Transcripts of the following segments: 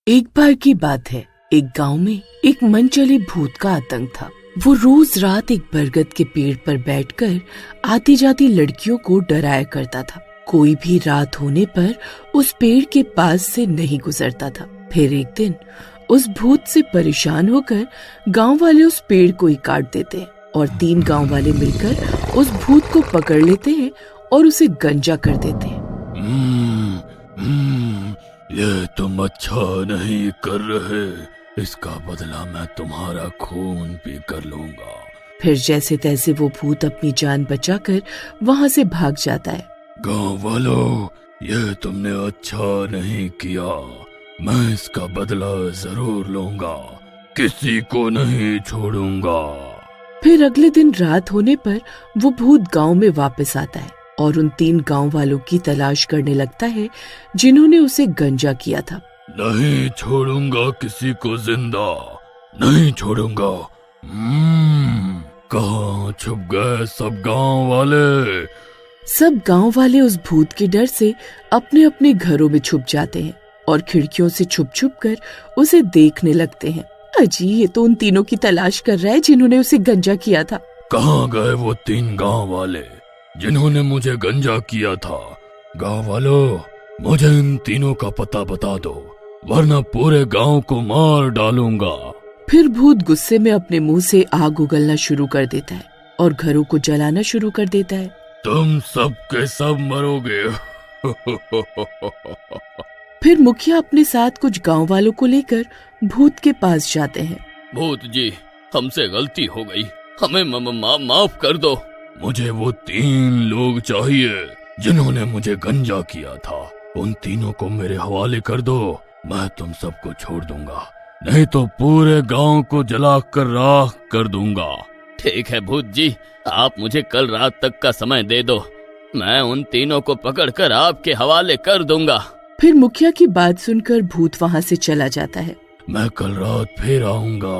एक बार की बात है, एक गांव में एक मनचले भूत का आतंक था। वो रोज रात एक बरगद के पेड़ पर बैठकर आती जाती लड़कियों को डराया करता था। कोई भी रात होने पर उस पेड़ के पास से नहीं गुजरता था। फिर एक दिन उस भूत से परेशान होकर गांव वाले उस पेड़ को ही काट देते हैं और 3 गांव वाले मिलकर उस भूत को पकड़ लेते हैं और उसे गंजा कर देते हैं। ये तुम अच्छा नहीं कर रहे, इसका बदला मैं तुम्हारा खून पी कर लूंगा। फिर जैसे तैसे वो भूत अपनी जान बचाकर वहाँ से भाग जाता है। गांव वालों, ये तुमने अच्छा नहीं किया, मैं इसका बदला जरूर लूंगा, किसी को नहीं छोड़ूंगा। फिर अगले दिन रात होने पर वो भूत गांव में वापस आता है और उन 3 गांव वालों की तलाश करने लगता है जिन्होंने उसे गंजा किया था। नहीं छोड़ूंगा किसी को जिंदा, नहीं छोड़ूंगा। कहाँ छुप गए सब गांव वाले? सब गांव वाले उस भूत के डर से अपने अपने घरों में छुप जाते हैं और खिड़कियों से छुप छुप कर उसे देखने लगते हैं। अजी, ये तो उन तीनों की तलाश कर रहा है जिन्होंने उसे गंजा किया था। कहाँ गए वो 3 गांव वाले जिन्होंने मुझे गंजा किया था? गांव वालों, मुझे इन तीनों का पता बता दो, वरना पूरे गांव को मार डालूंगा। फिर भूत गुस्से में अपने मुंह से आग उगलना शुरू कर देता है और घरों को जलाना शुरू कर देता है। तुम सब के सब मरोगे। फिर मुखिया अपने साथ कुछ गांव वालों को लेकर भूत के पास जाते हैं। भूत जी, हमसे गलती हो गई, हमें माफ कर दो। मुझे वो 3 लोग चाहिए जिन्होंने मुझे गंजा किया था। उन तीनों को मेरे हवाले कर दो, मैं तुम सबको छोड़ दूंगा, नहीं तो पूरे गांव को जलाकर राख कर दूंगा। ठीक है भूत जी, आप मुझे कल रात तक का समय दे दो, मैं उन तीनों को पकड़कर आपके हवाले कर दूंगा। फिर मुखिया की बात सुनकर भूत वहाँ से चला जाता है। मैं कल रात फिर आऊंगा।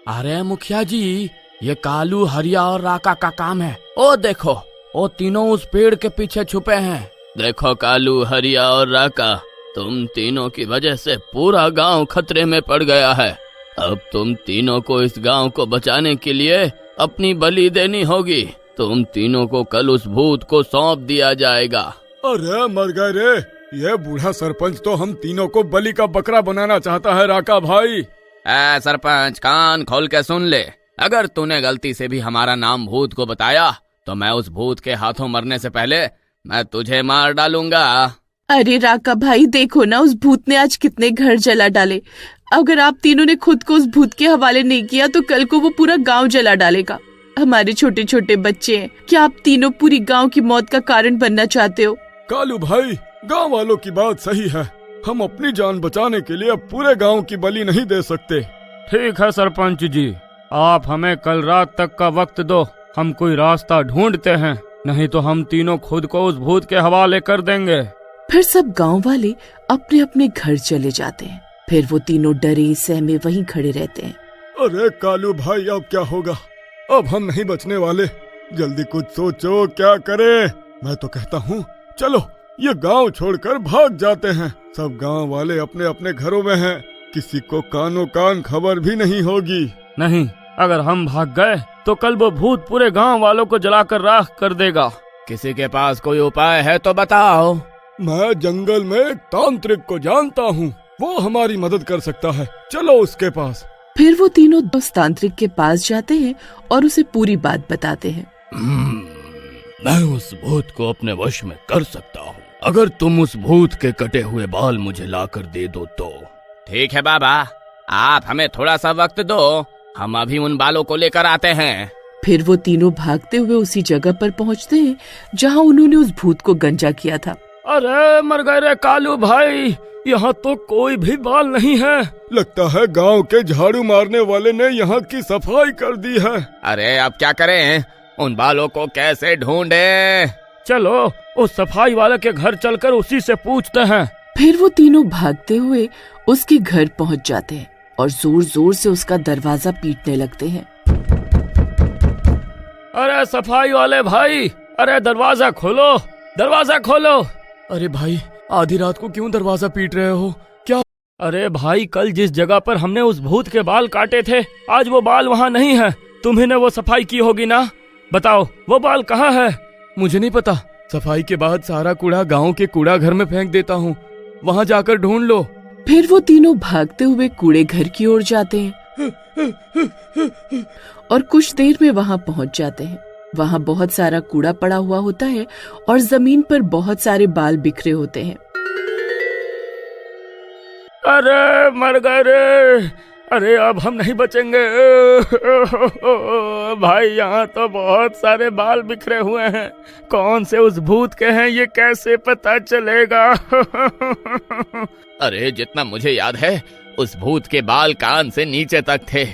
अरे मुखिया जी, ये कालू, हरिया और राका का काम है। ओ देखो, वो तीनों उस पेड़ के पीछे छुपे हैं। देखो कालू, हरिया और राका, तुम तीनों की वजह से पूरा गांव खतरे में पड़ गया है। अब तुम तीनों को इस गांव को बचाने के लिए अपनी बलि देनी होगी। तुम तीनों को कल उस भूत को सौंप दिया जाएगा। अरे मर गए रे, ये बूढ़ा सरपंच तो हम तीनों को बलि का बकरा बनाना चाहता है। राका भाई, सरपंच, कान खोल के सुन ले, अगर तूने गलती से भी हमारा नाम भूत को बताया तो मैं उस भूत के हाथों मरने से पहले मैं तुझे मार डालूंगा। अरे राका भाई, देखो ना, उस भूत ने आज कितने घर जला डाले। अगर आप तीनों ने खुद को उस भूत के हवाले नहीं किया तो कल को वो पूरा गांव जला डालेगा। हमारे छोटे छोटे बच्चे हैं, क्या आप तीनों पूरी गांव की मौत का कारण बनना चाहते हो? कालू भाई, गांव वालों की बात सही है, हम अपनी जान बचाने के लिए अब पूरे गांव की बलि नहीं दे सकते। ठीक है सरपंच जी, आप हमें कल रात तक का वक्त दो, हम कोई रास्ता ढूंढते हैं, नहीं तो हम तीनों खुद को उस भूत के हवाले कर देंगे। फिर सब गांव वाले अपने अपने घर चले जाते हैं। फिर वो तीनों डरे सहमे वहीं खड़े रहते हैं। अरे कालू भाई, अब क्या होगा? अब हम नहीं बचने वाले, जल्दी कुछ सोचो, क्या करें? मैं तो कहता हूँ चलो ये गांव छोड़कर भाग जाते हैं। सब गांव वाले अपने अपने घरों में हैं, किसी को कानो कान खबर भी नहीं होगी। नहीं, अगर हम भाग गए तो कल वो भूत पूरे गांव वालों को जलाकर राख कर देगा। किसी के पास कोई उपाय है तो बताओ। मैं जंगल में एक तांत्रिक को जानता हूँ, वो हमारी मदद कर सकता है, चलो उसके पास। फिर वो तीनों उस तांत्रिक के पास जाते हैं और उसे पूरी बात बताते हैं। मैं उस भूत को अपने वश में कर सकता हूँ, अगर तुम उस भूत के कटे हुए बाल मुझे लाकर दे दो तो। ठीक है बाबा, आप हमें थोड़ा सा वक्त दो, हम अभी उन बालों को लेकर आते हैं। फिर वो तीनों भागते हुए उसी जगह पर पहुंचते हैं जहां उन्होंने उस भूत को गंजा किया था। अरे मर गए रे कालू भाई, यहाँ तो कोई भी बाल नहीं है। लगता है गांव के झाड़ू मारने वाले ने यहाँ की सफाई कर दी है। अरे अब क्या करें, उन बालों को कैसे ढूंढें? चलो उस सफाई वाले के घर चलकर उसी से पूछते हैं। फिर वो तीनों भागते हुए उसके घर पहुंच जाते हैं और जोर जोर से उसका दरवाजा पीटने लगते हैं। अरे सफाई वाले भाई, अरे दरवाजा खोलो, दरवाजा खोलो। अरे भाई, आधी रात को क्यों दरवाजा पीट रहे हो? अरे भाई, कल जिस जगह पर हमने उस भूत के बाल काटे थे, आज वो बाल वहाँ नहीं है। तुम्ही ने वो सफाई की होगी ना? बताओ वो बाल कहाँ है? मुझे नहीं पता। सफाई के बाद सारा कूड़ा गांव के कूड़ा घर में फेंक देता हूँ, वहाँ जाकर ढूंढ लो। फिर वो तीनों भागते हुए कूड़े घर की ओर जाते हैं और कुछ देर में वहाँ पहुँच जाते हैं। वहाँ बहुत सारा कूड़ा पड़ा हुआ होता है और जमीन पर बहुत सारे बाल बिखरे होते हैं। अरे मर गए रे! अरे अब हम नहीं बचेंगे। भाई, यहाँ तो बहुत सारे बाल बिखरे हुए हैं। कौन से उस भूत के हैं ये कैसे पता चलेगा? अरे जितना मुझे याद है, उस भूत के बाल कान से नीचे तक थे।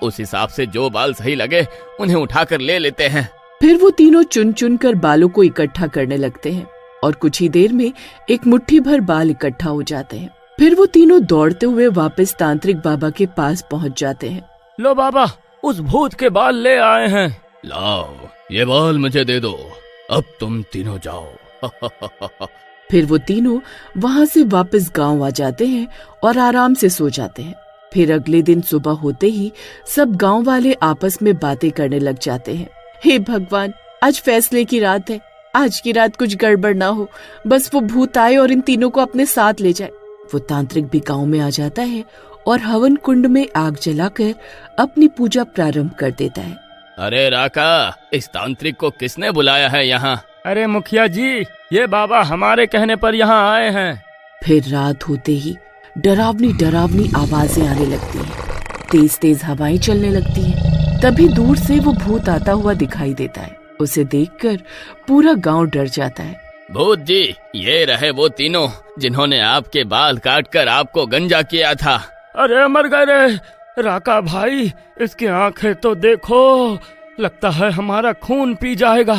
उस हिसाब से जो बाल सही लगे उन्हें उठाकर ले लेते हैं। फिर वो तीनों चुन चुन कर बालों को इकट्ठा करने लगते हैं और कुछ ही देर में एक मुट्ठी भर बाल इकट्ठा हो जाते हैं। फिर वो तीनों दौड़ते हुए वापस तांत्रिक बाबा के पास पहुंच जाते हैं। लो बाबा, उस भूत के बाल ले आए हैं। लाओ, ये बाल मुझे दे दो। अब तुम तीनों जाओ। फिर वो तीनों वहाँ से वापस गांव आ जाते हैं और आराम से सो जाते हैं। फिर अगले दिन सुबह होते ही सब गांव वाले आपस में बातें करने लग जाते हैं। हे भगवान, आज फैसले की रात है। आज की रात कुछ गड़बड़ ना हो, बस वो भूत आए और इन तीनों को अपने साथ ले जाए। वो तांत्रिक भी गांव में आ जाता है और हवन कुंड में आग जलाकर अपनी पूजा प्रारंभ कर देता है। अरे राका, इस तांत्रिक को किसने बुलाया है यहाँ? अरे मुखिया जी, ये बाबा हमारे कहने पर यहाँ आए हैं। फिर रात होते ही डरावनी डरावनी आवाजें आने लगती हैं। तेज तेज हवाएं चलने लगती हैं। तभी दूर से वो भूत आता हुआ दिखाई देता है। उसे देखकर पूरा गांव डर जाता है। भूत जी, ये रहे वो तीनों जिन्होंने आपके बाल काटकर आपको गंजा किया था। अरे मर गए रे! राका भाई, इसकी आंखें तो देखो, लगता है हमारा खून पी जाएगा।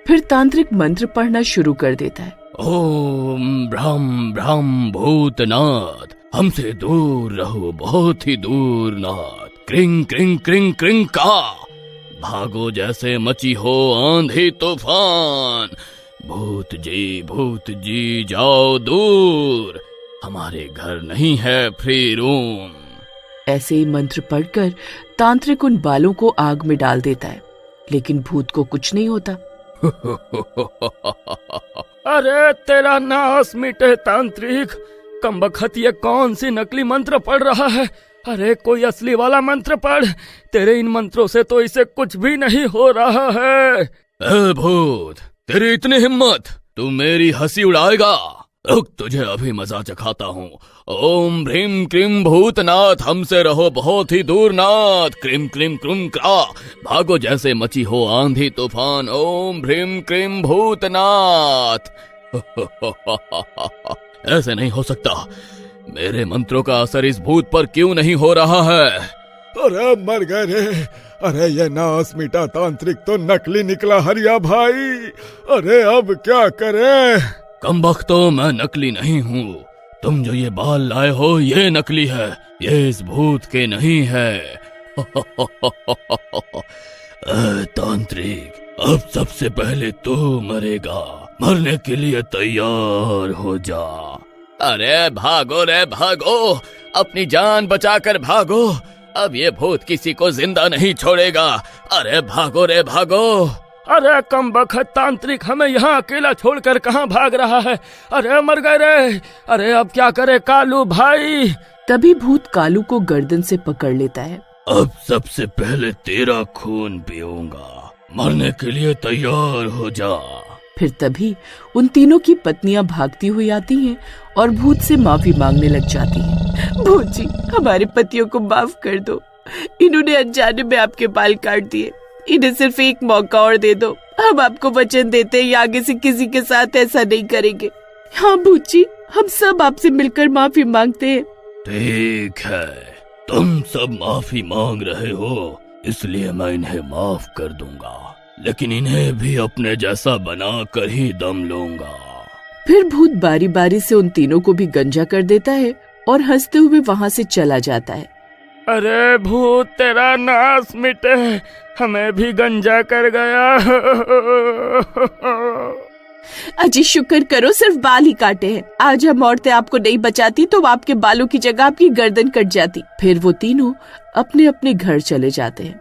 फिर तांत्रिक मंत्र पढ़ना शुरू कर देता है। ओम ब्रह्म ब्रह्म भूतनाथ, हमसे दूर रहो, बहुत ही दूर नाथ। क्रिंग क्रिंग क्रिंग क्रिंग का, भागो जैसे मची हो आंधी तूफान। भूत जी जाओ दूर, हमारे घर नहीं है फ्री रूम। ऐसे ही मंत्र पढ़कर तांत्रिक उन बालों को आग में डाल देता है, लेकिन भूत को कुछ नहीं होता। अरे तेरा नाश मिटे तांत्रिक! कमबख्त, ये कौन सी नकली मंत्र पढ़ रहा है? अरे कोई असली वाला मंत्र पढ़। तेरे इन मंत्रों से तो इसे कुछ भी नहीं हो रहा है। ए भूत, तेरी इतनी हिम्मत, तू मेरी हंसी उड़ाएगा? रुक, तुझे अभी मजा चखाता हूँ। ओम भ्रीम क्रीम भूतनाथ, हमसे रहो बहुत ही दूर नाथ। क्रीम क्रीम क्रूम क्रा, भागो जैसे मची हो आंधी तूफान। ओम भ्रीम क्रीम भूतनाथ। ऐसे नहीं हो सकता। मेरे मंत्रों का असर इस भूत पर क्यों नहीं हो रहा है? अरे मर गए रे! अरे ये नाश मिटा तांत्रिक तो नकली निकला हरिया भाई। अरे अब क्या करें? कमबख्तो, मैं नकली नहीं हूँ। तुम जो ये बाल लाए हो ये नकली है, ये इस भूत के नहीं है। तांत्रिक, अब सबसे पहले तू मरेगा। मरने के लिए तैयार हो जा। अरे भागो रे भागो, अपनी जान बचाकर भागो। अब ये भूत किसी को जिंदा नहीं छोड़ेगा। अरे भागो रे भागो। अरे कमबख्त तांत्रिक, हमें यहाँ अकेला छोड़कर कहाँ भाग रहा है? अरे मर गए रे! अरे अब क्या करे कालू भाई? तभी भूत कालू को गर्दन से पकड़ लेता है। अब सबसे पहले तेरा खून पीऊंगा। मरने के लिए तैयार हो जा। फिर तभी उन तीनों की पत्नियां भागती हुई आती हैं और भूत से माफी मांगने लग जाती हैं। भूत जी, हमारे पतियों को माफ कर दो। इन्होंने अनजाने में आपके बाल काट दिए। इन्हें सिर्फ एक मौका और दे दो। हम आपको वचन देते हैं आगे से किसी के साथ ऐसा नहीं करेंगे। हाँ भूत जी, हम सब आपसे मिलकर माफी मांगते हैं। ठीक है, तुम सब माफी मांग रहे हो, इसलिए मैं इन्हें माफ कर दूंगा, लेकिन इन्हें भी अपने जैसा बना कर ही दम लूंगा। फिर भूत बारी बारी से उन तीनों को भी गंजा कर देता है और हंसते हुए वहाँ से चला जाता है। अरे भूत, तेरा नाश मिटे, हमें भी गंजा कर गया। अजी शुक्र करो सिर्फ बाल ही काटे हैं। आज हम औरतें आपको नहीं बचाती तो आपके बालों की जगह आपकी गर्दन कट जाती। फिर वो तीनों अपने अपने घर चले जाते हैं।